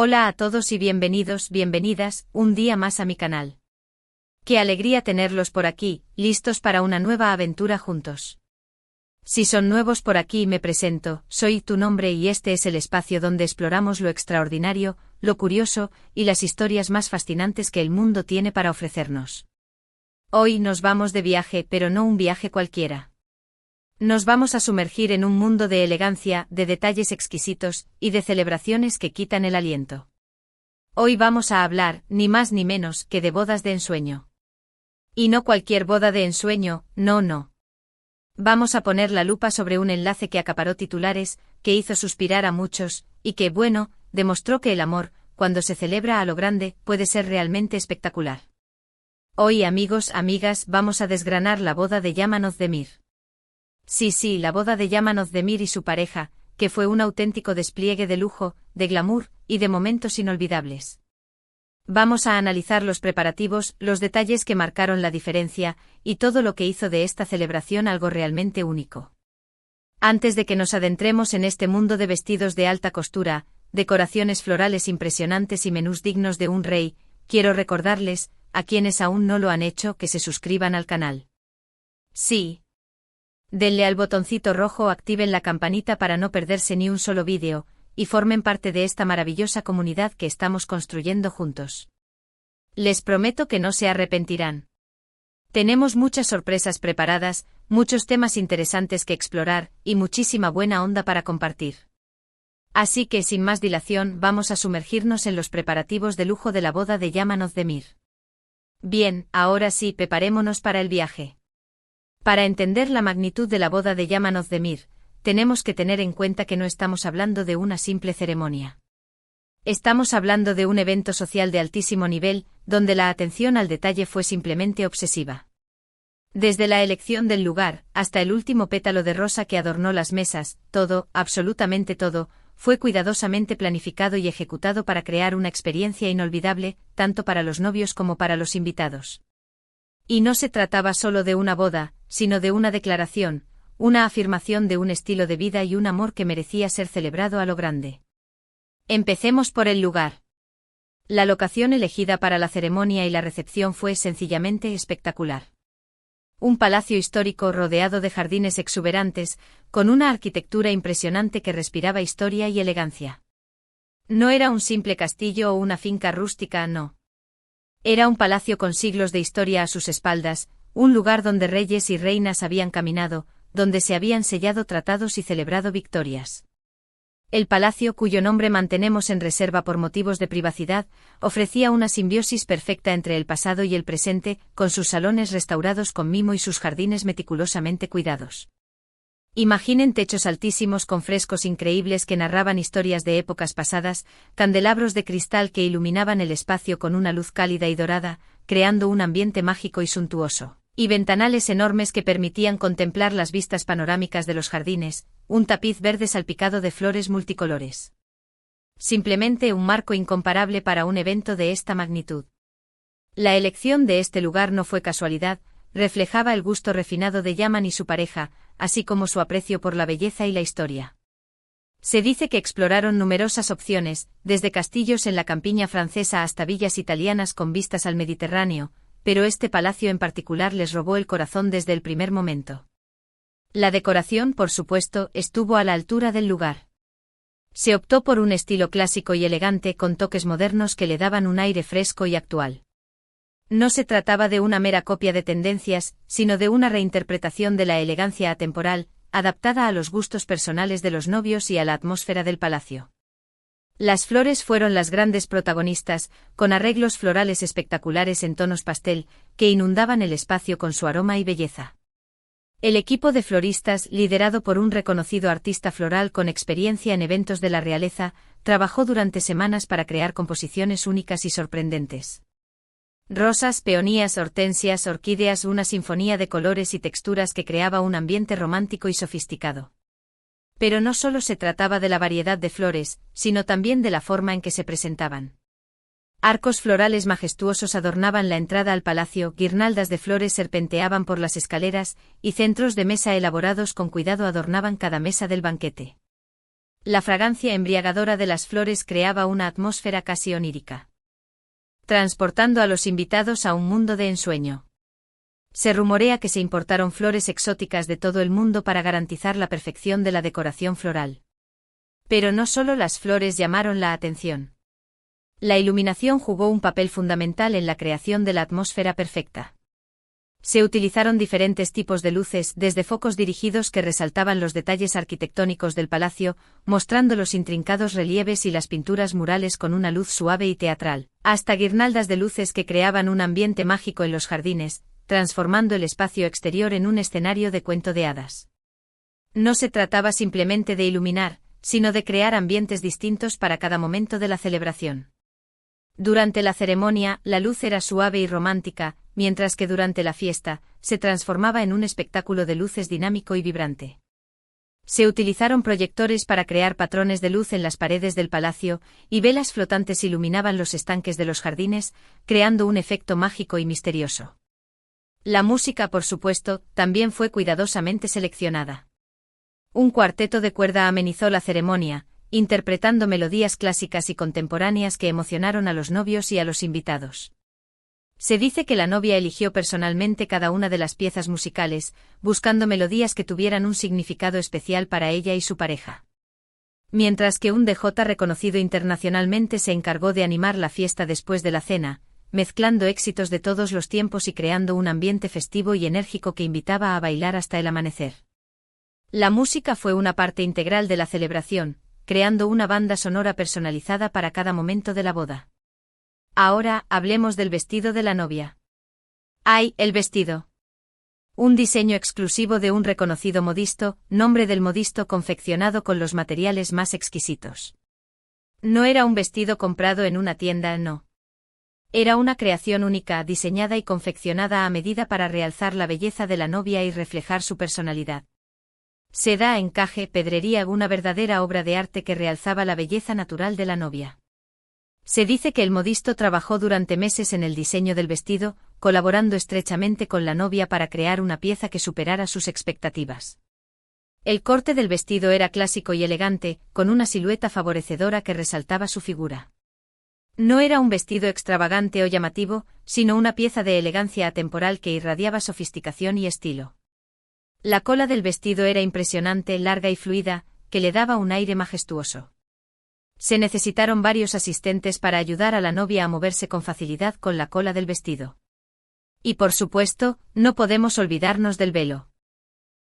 Hola a todos y bienvenidos, bienvenidas, un día más a mi canal. Qué alegría tenerlos por aquí, listos para una nueva aventura juntos. Si son nuevos por aquí me presento, soy Tu Nombre y este es el espacio donde exploramos lo extraordinario, lo curioso y las historias más fascinantes que el mundo tiene para ofrecernos. Hoy nos vamos de viaje, pero no un viaje cualquiera. Nos vamos a sumergir en un mundo de elegancia, de detalles exquisitos y de celebraciones que quitan el aliento. Hoy vamos a hablar, ni más ni menos, que de bodas de ensueño. Y no cualquier boda de ensueño, no. Vamos a poner la lupa sobre un enlace que acaparó titulares, que hizo suspirar a muchos, y que, bueno, demostró que el amor, cuando se celebra a lo grande, puede ser realmente espectacular. Hoy, amigos, amigas, vamos a desgranar la boda de Yaman Özdemir. Sí, la boda de Yaman Özdemir y su pareja, que fue un auténtico despliegue de lujo, de glamour y de momentos inolvidables. Vamos a analizar los preparativos, los detalles que marcaron la diferencia, y todo lo que hizo de esta celebración algo realmente único. Antes de que nos adentremos en este mundo de vestidos de alta costura, decoraciones florales impresionantes y menús dignos de un rey, quiero recordarles, a quienes aún no lo han hecho, que se suscriban al canal. Sí. Denle al botoncito rojo, activen la campanita para no perderse ni un solo vídeo, y formen parte de esta maravillosa comunidad que estamos construyendo juntos. Les prometo que no se arrepentirán. Tenemos muchas sorpresas preparadas, muchos temas interesantes que explorar, y muchísima buena onda para compartir. Así que sin más dilación vamos a sumergirnos en los preparativos de lujo de la boda de Yaman Özdemir. Bien, ahora sí, preparémonos para el viaje. Para entender la magnitud de la boda de Yaman Özdemir, tenemos que tener en cuenta que no estamos hablando de una simple ceremonia. Estamos hablando de un evento social de altísimo nivel, donde la atención al detalle fue simplemente obsesiva. Desde la elección del lugar, hasta el último pétalo de rosa que adornó las mesas, todo, absolutamente todo, fue cuidadosamente planificado y ejecutado para crear una experiencia inolvidable, tanto para los novios como para los invitados. Y no se trataba solo de una boda, sino de una declaración, una afirmación de un estilo de vida y un amor que merecía ser celebrado a lo grande. Empecemos por el lugar. La locación elegida para la ceremonia y la recepción fue sencillamente espectacular. Un palacio histórico rodeado de jardines exuberantes, con una arquitectura impresionante que respiraba historia y elegancia. No era un simple castillo o una finca rústica, no. Era un palacio con siglos de historia a sus espaldas, un lugar donde reyes y reinas habían caminado, donde se habían sellado tratados y celebrado victorias. El palacio, cuyo nombre mantenemos en reserva por motivos de privacidad, ofrecía una simbiosis perfecta entre el pasado y el presente, con sus salones restaurados con mimo y sus jardines meticulosamente cuidados. Imaginen techos altísimos con frescos increíbles que narraban historias de épocas pasadas, candelabros de cristal que iluminaban el espacio con una luz cálida y dorada, creando un ambiente mágico y suntuoso, y ventanales enormes que permitían contemplar las vistas panorámicas de los jardines, un tapiz verde salpicado de flores multicolores. Simplemente un marco incomparable para un evento de esta magnitud. La elección de este lugar no fue casualidad, reflejaba el gusto refinado de Yaman y su pareja, así como su aprecio por la belleza y la historia. Se dice que exploraron numerosas opciones, desde castillos en la campiña francesa hasta villas italianas con vistas al Mediterráneo, pero este palacio en particular les robó el corazón desde el primer momento. La decoración, por supuesto, estuvo a la altura del lugar. Se optó por un estilo clásico y elegante con toques modernos que le daban un aire fresco y actual. No se trataba de una mera copia de tendencias, sino de una reinterpretación de la elegancia atemporal, adaptada a los gustos personales de los novios y a la atmósfera del palacio. Las flores fueron las grandes protagonistas, con arreglos florales espectaculares en tonos pastel, que inundaban el espacio con su aroma y belleza. El equipo de floristas, liderado por un reconocido artista floral con experiencia en eventos de la realeza, trabajó durante semanas para crear composiciones únicas y sorprendentes. Rosas, peonías, hortensias, orquídeas, una sinfonía de colores y texturas que creaba un ambiente romántico y sofisticado. Pero no solo se trataba de la variedad de flores, sino también de la forma en que se presentaban. Arcos florales majestuosos adornaban la entrada al palacio, guirnaldas de flores serpenteaban por las escaleras, y centros de mesa elaborados con cuidado adornaban cada mesa del banquete. La fragancia embriagadora de las flores creaba una atmósfera casi onírica, transportando a los invitados a un mundo de ensueño. Se rumorea que se importaron flores exóticas de todo el mundo para garantizar la perfección de la decoración floral. Pero no solo las flores llamaron la atención. La iluminación jugó un papel fundamental en la creación de la atmósfera perfecta. Se utilizaron diferentes tipos de luces, desde focos dirigidos que resaltaban los detalles arquitectónicos del palacio, mostrando los intrincados relieves y las pinturas murales con una luz suave y teatral, hasta guirnaldas de luces que creaban un ambiente mágico en los jardines, transformando el espacio exterior en un escenario de cuento de hadas. No se trataba simplemente de iluminar, sino de crear ambientes distintos para cada momento de la celebración. Durante la ceremonia, la luz era suave y romántica, mientras que durante la fiesta, se transformaba en un espectáculo de luces dinámico y vibrante. Se utilizaron proyectores para crear patrones de luz en las paredes del palacio, y velas flotantes iluminaban los estanques de los jardines, creando un efecto mágico y misterioso. La música, por supuesto, también fue cuidadosamente seleccionada. Un cuarteto de cuerda amenizó la ceremonia, interpretando melodías clásicas y contemporáneas que emocionaron a los novios y a los invitados. Se dice que la novia eligió personalmente cada una de las piezas musicales, buscando melodías que tuvieran un significado especial para ella y su pareja. Mientras que un DJ reconocido internacionalmente se encargó de animar la fiesta después de la cena, mezclando éxitos de todos los tiempos y creando un ambiente festivo y enérgico que invitaba a bailar hasta el amanecer. La música fue una parte integral de la celebración, creando una banda sonora personalizada para cada momento de la boda. Ahora, hablemos del vestido de la novia. ¡Ay, el vestido! Un diseño exclusivo de un reconocido modisto, nombre del modisto confeccionado con los materiales más exquisitos. No era un vestido comprado en una tienda, no. Era una creación única, diseñada y confeccionada a medida para realzar la belleza de la novia y reflejar su personalidad. Seda, encaje, pedrería, una verdadera obra de arte que realzaba la belleza natural de la novia. Se dice que el modisto trabajó durante meses en el diseño del vestido, colaborando estrechamente con la novia para crear una pieza que superara sus expectativas. El corte del vestido era clásico y elegante, con una silueta favorecedora que resaltaba su figura. No era un vestido extravagante o llamativo, sino una pieza de elegancia atemporal que irradiaba sofisticación y estilo. La cola del vestido era impresionante, larga y fluida, que le daba un aire majestuoso. Se necesitaron varios asistentes para ayudar a la novia a moverse con facilidad con la cola del vestido. Y por supuesto, no podemos olvidarnos del velo.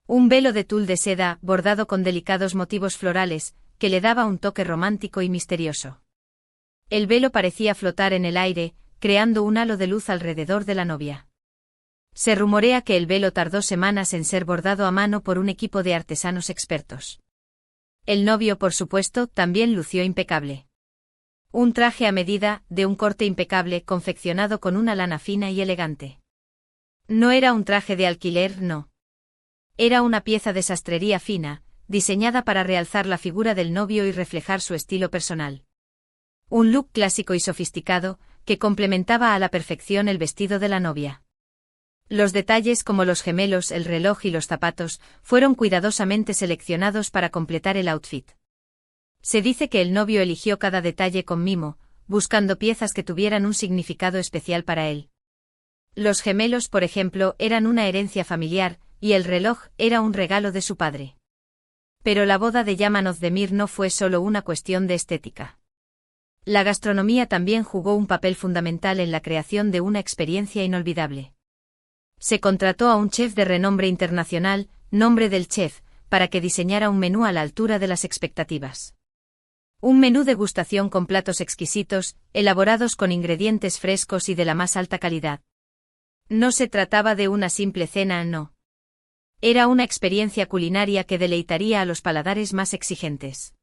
Un velo de tul de seda, bordado con delicados motivos florales, que le daba un toque romántico y misterioso. El velo parecía flotar en el aire, creando un halo de luz alrededor de la novia. Se rumorea que el velo tardó semanas en ser bordado a mano por un equipo de artesanos expertos. El novio, por supuesto, también lució impecable. Un traje a medida, de un corte impecable, confeccionado con una lana fina y elegante. No era un traje de alquiler, no. Era una pieza de sastrería fina, diseñada para realzar la figura del novio y reflejar su estilo personal. Un look clásico y sofisticado, que complementaba a la perfección el vestido de la novia. Los detalles como los gemelos, el reloj y los zapatos, fueron cuidadosamente seleccionados para completar el outfit. Se dice que el novio eligió cada detalle con mimo, buscando piezas que tuvieran un significado especial para él. Los gemelos, por ejemplo, eran una herencia familiar, y el reloj era un regalo de su padre. Pero la boda de Yaman Ozdemir no fue solo una cuestión de estética. La gastronomía también jugó un papel fundamental en la creación de una experiencia inolvidable. Se contrató a un chef de renombre internacional, nombre del chef, para que diseñara un menú a la altura de las expectativas. Un menú degustación con platos exquisitos, elaborados con ingredientes frescos y de la más alta calidad. No se trataba de una simple cena, no. Era una experiencia culinaria que deleitaría a los paladares más exigentes.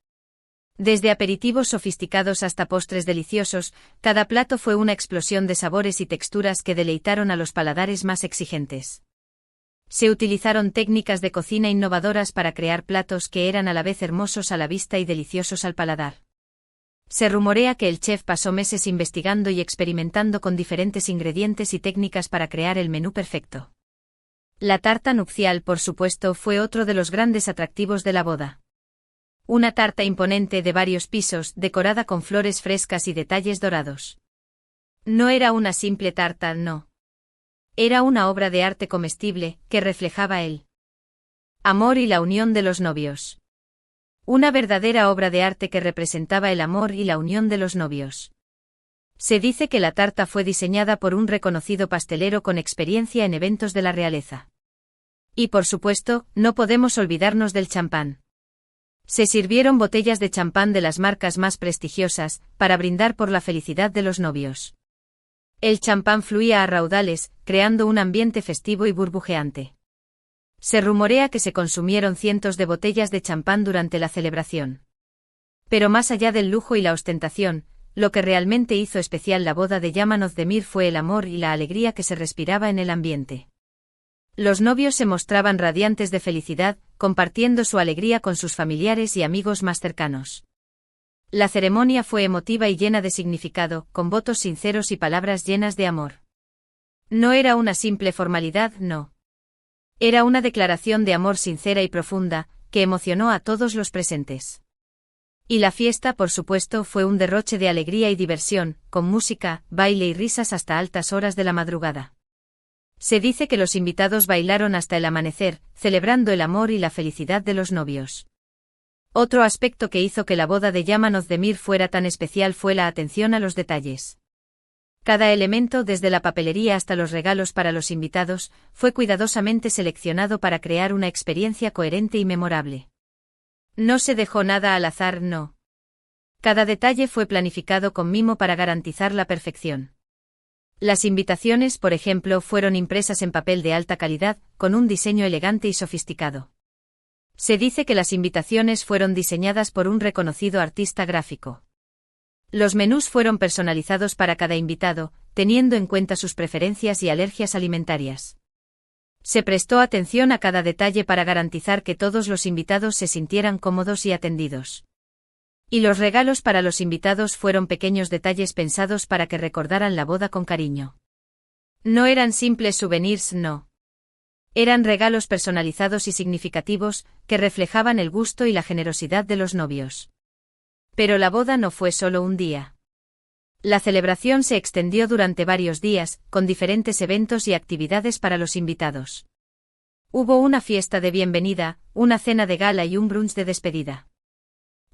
Desde aperitivos sofisticados hasta postres deliciosos, cada plato fue una explosión de sabores y texturas que deleitaron a los paladares más exigentes. Se utilizaron técnicas de cocina innovadoras para crear platos que eran a la vez hermosos a la vista y deliciosos al paladar. Se rumorea que el chef pasó meses investigando y experimentando con diferentes ingredientes y técnicas para crear el menú perfecto. La tarta nupcial, por supuesto, fue otro de los grandes atractivos de la boda. Una tarta imponente de varios pisos, decorada con flores frescas y detalles dorados. No era una simple tarta, no. Era una obra de arte comestible, que reflejaba el amor y la unión de los novios. Una verdadera obra de arte que representaba el amor y la unión de los novios. Se dice que la tarta fue diseñada por un reconocido pastelero con experiencia en eventos de la realeza. Y por supuesto, no podemos olvidarnos del champán. Se sirvieron botellas de champán de las marcas más prestigiosas, para brindar por la felicidad de los novios. El champán fluía a raudales, creando un ambiente festivo y burbujeante. Se rumorea que se consumieron cientos de botellas de champán durante la celebración. Pero más allá del lujo y la ostentación, lo que realmente hizo especial la boda de Yaman Özdemir fue el amor y la alegría que se respiraba en el ambiente. Los novios se mostraban radiantes de felicidad, compartiendo su alegría con sus familiares y amigos más cercanos. La ceremonia fue emotiva y llena de significado, con votos sinceros y palabras llenas de amor. No era una simple formalidad, no. Era una declaración de amor sincera y profunda, que emocionó a todos los presentes. Y la fiesta, por supuesto, fue un derroche de alegría y diversión, con música, baile y risas hasta altas horas de la madrugada. Se dice que los invitados bailaron hasta el amanecer, celebrando el amor y la felicidad de los novios. Otro aspecto que hizo que la boda de Yaman Özdemir fuera tan especial fue la atención a los detalles. Cada elemento, desde la papelería hasta los regalos para los invitados, fue cuidadosamente seleccionado para crear una experiencia coherente y memorable. No se dejó nada al azar, no. Cada detalle fue planificado con mimo para garantizar la perfección. Las invitaciones, por ejemplo, fueron impresas en papel de alta calidad, con un diseño elegante y sofisticado. Se dice que las invitaciones fueron diseñadas por un reconocido artista gráfico. Los menús fueron personalizados para cada invitado, teniendo en cuenta sus preferencias y alergias alimentarias. Se prestó atención a cada detalle para garantizar que todos los invitados se sintieran cómodos y atendidos. Y los regalos para los invitados fueron pequeños detalles pensados para que recordaran la boda con cariño. No eran simples souvenirs, no. Eran regalos personalizados y significativos, que reflejaban el gusto y la generosidad de los novios. Pero la boda no fue solo un día. La celebración se extendió durante varios días, con diferentes eventos y actividades para los invitados. Hubo una fiesta de bienvenida, una cena de gala y un brunch de despedida.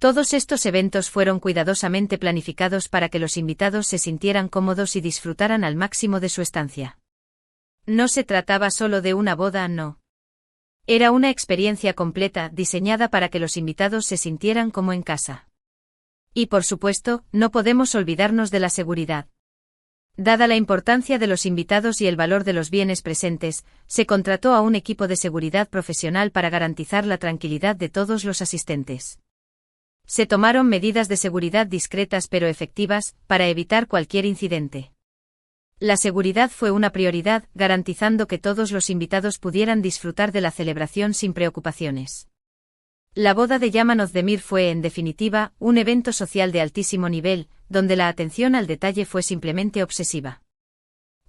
Todos estos eventos fueron cuidadosamente planificados para que los invitados se sintieran cómodos y disfrutaran al máximo de su estancia. No se trataba solo de una boda, no. Era una experiencia completa, diseñada para que los invitados se sintieran como en casa. Y por supuesto, no podemos olvidarnos de la seguridad. Dada la importancia de los invitados y el valor de los bienes presentes, se contrató a un equipo de seguridad profesional para garantizar la tranquilidad de todos los asistentes. Se tomaron medidas de seguridad discretas pero efectivas, para evitar cualquier incidente. La seguridad fue una prioridad, garantizando que todos los invitados pudieran disfrutar de la celebración sin preocupaciones. La boda de Yaman Özdemir fue, en definitiva, un evento social de altísimo nivel, donde la atención al detalle fue simplemente obsesiva.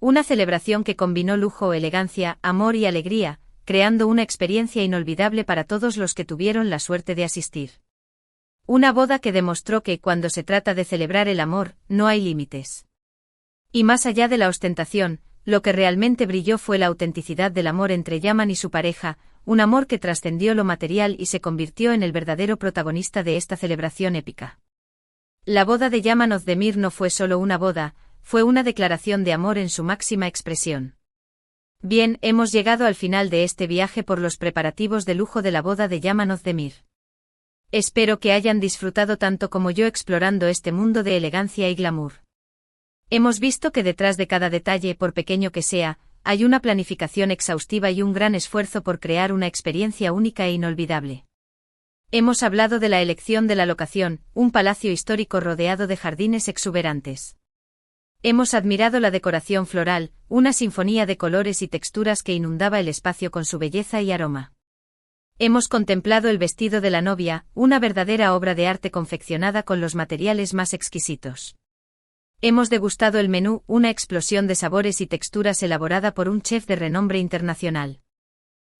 Una celebración que combinó lujo, elegancia, amor y alegría, creando una experiencia inolvidable para todos los que tuvieron la suerte de asistir. Una boda que demostró que, cuando se trata de celebrar el amor, no hay límites. Y más allá de la ostentación, lo que realmente brilló fue la autenticidad del amor entre Yaman y su pareja, un amor que trascendió lo material y se convirtió en el verdadero protagonista de esta celebración épica. La boda de Yaman Özdemir no fue solo una boda, fue una declaración de amor en su máxima expresión. Bien, hemos llegado al final de este viaje por los preparativos de lujo de la boda de Yaman Özdemir. Espero que hayan disfrutado tanto como yo explorando este mundo de elegancia y glamour. Hemos visto que detrás de cada detalle, por pequeño que sea, hay una planificación exhaustiva y un gran esfuerzo por crear una experiencia única e inolvidable. Hemos hablado de la elección de la locación, un palacio histórico rodeado de jardines exuberantes. Hemos admirado la decoración floral, una sinfonía de colores y texturas que inundaba el espacio con su belleza y aroma. Hemos contemplado el vestido de la novia, una verdadera obra de arte confeccionada con los materiales más exquisitos. Hemos degustado el menú, una explosión de sabores y texturas elaborada por un chef de renombre internacional.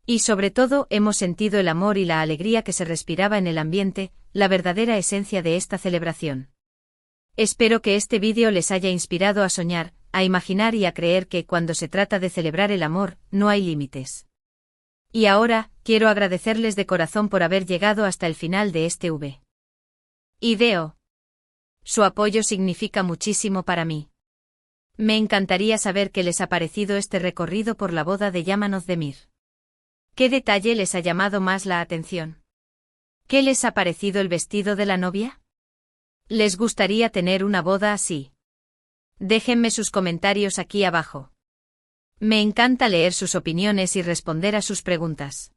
Y sobre todo hemos sentido el amor y la alegría que se respiraba en el ambiente, la verdadera esencia de esta celebración. Espero que este vídeo les haya inspirado a soñar, a imaginar y a creer que cuando se trata de celebrar el amor, no hay límites. Y ahora, quiero agradecerles de corazón por haber llegado hasta el final de este video. Su apoyo significa muchísimo para mí. Me encantaría saber qué les ha parecido este recorrido por la boda de Yaman Özdemir. ¿Qué detalle les ha llamado más la atención? ¿Qué les ha parecido el vestido de la novia? ¿Les gustaría tener una boda así? Déjenme sus comentarios aquí abajo. Me encanta leer sus opiniones y responder a sus preguntas.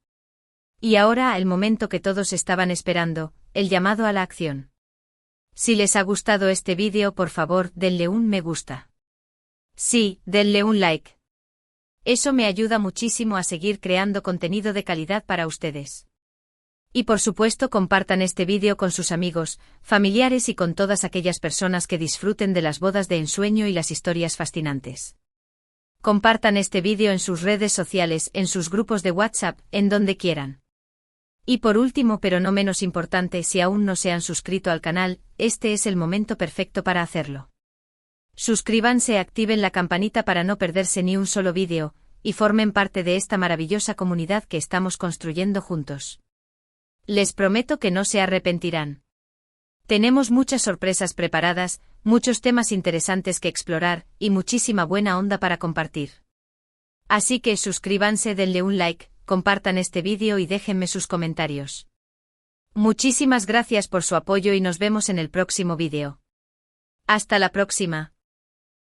Y ahora el momento que todos estaban esperando, el llamado a la acción. Si les ha gustado este vídeo, por favor, denle un me gusta. Sí, denle un like. Eso me ayuda muchísimo a seguir creando contenido de calidad para ustedes. Y por supuesto compartan este vídeo con sus amigos, familiares y con todas aquellas personas que disfruten de las bodas de ensueño y las historias fascinantes. Compartan este vídeo en sus redes sociales, en sus grupos de WhatsApp, en donde quieran. Y por último, pero no menos importante, si aún no se han suscrito al canal, este es el momento perfecto para hacerlo. Suscríbanse y activen la campanita para no perderse ni un solo vídeo, y formen parte de esta maravillosa comunidad que estamos construyendo juntos. Les prometo que no se arrepentirán. Tenemos muchas sorpresas preparadas, muchos temas interesantes que explorar, y muchísima buena onda para compartir. Así que suscríbanse, denle un like, compartan este vídeo y déjenme sus comentarios. Muchísimas gracias por su apoyo y nos vemos en el próximo vídeo. Hasta la próxima.